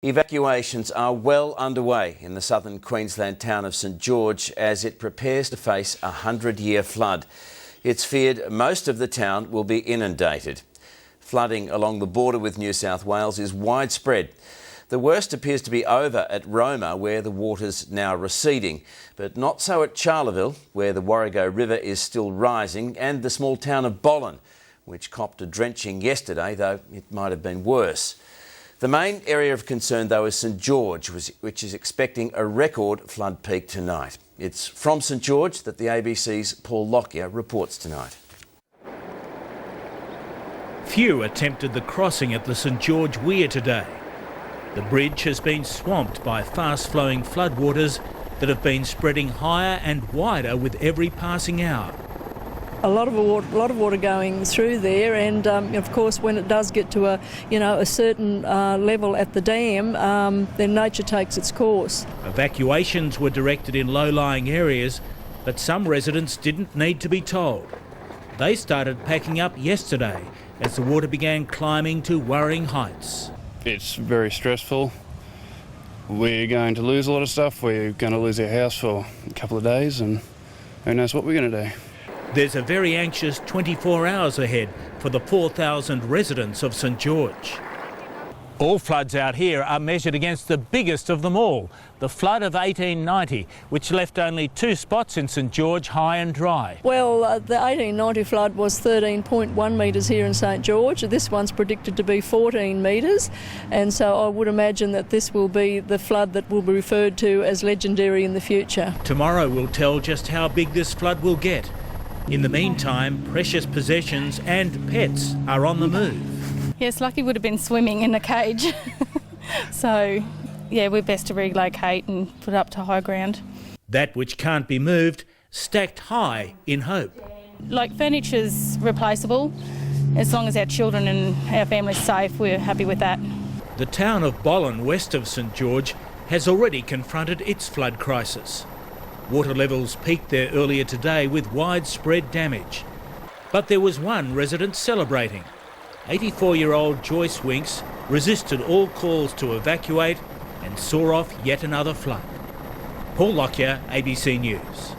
Evacuations are well underway in the southern Queensland town of St George as it prepares to face a 100-year flood. It's feared most of the town will be inundated. Flooding along the border with New South Wales is widespread. The worst appears to be over at Roma, where the water's now receding, but not so at Charleville, where the Warrego River is still rising, and the small town of BALONNE, which copped a drenching yesterday, though it might have been worse. The main area of concern, though, is St George, which is expecting a record flood peak tonight. It's from St George that the ABC's Paul Lockyer reports tonight. Few attempted the crossing at the St George Weir today. The bridge has been swamped by fast-flowing floodwaters that have been spreading higher and wider with every passing hour. A lot of water going through there, and of course, when it does get to a certain level at the dam, then nature takes its course. Evacuations were directed in low-lying areas, but some residents didn't need to be told. They started packing up yesterday as the water began climbing to worrying heights. It's very stressful. We're going to lose a lot of stuff. We're going to lose our house for a couple of days, and who knows what we're going to do. There's a very anxious 24 hours ahead for the 4,000 residents of St George. All floods out here are measured against the biggest of them all, the flood of 1890, which left only 2 spots in St George high and dry. Well, the 1890 flood was 13.1 metres here in St George. This one's predicted to be 14 metres, and so I would imagine that this will be the flood that will be referred to as legendary in the future. Tomorrow will tell just how big this flood will get. In the meantime, precious possessions and pets are on the move. Yes, Lucky would have been swimming in a cage. So, yeah, we're best to relocate and put it up to high ground. That which can't be moved, stacked high in hope. Like, furniture's replaceable. As long as our children and our family's safe, we're happy with that. The town of BALONNE, west of St George, has already confronted its flood crisis. Water levels peaked there earlier today with widespread damage. But there was one resident celebrating. 84-year-old Joyce Winks resisted all calls to evacuate and saw off yet another flood. Paul Lockyer, ABC News.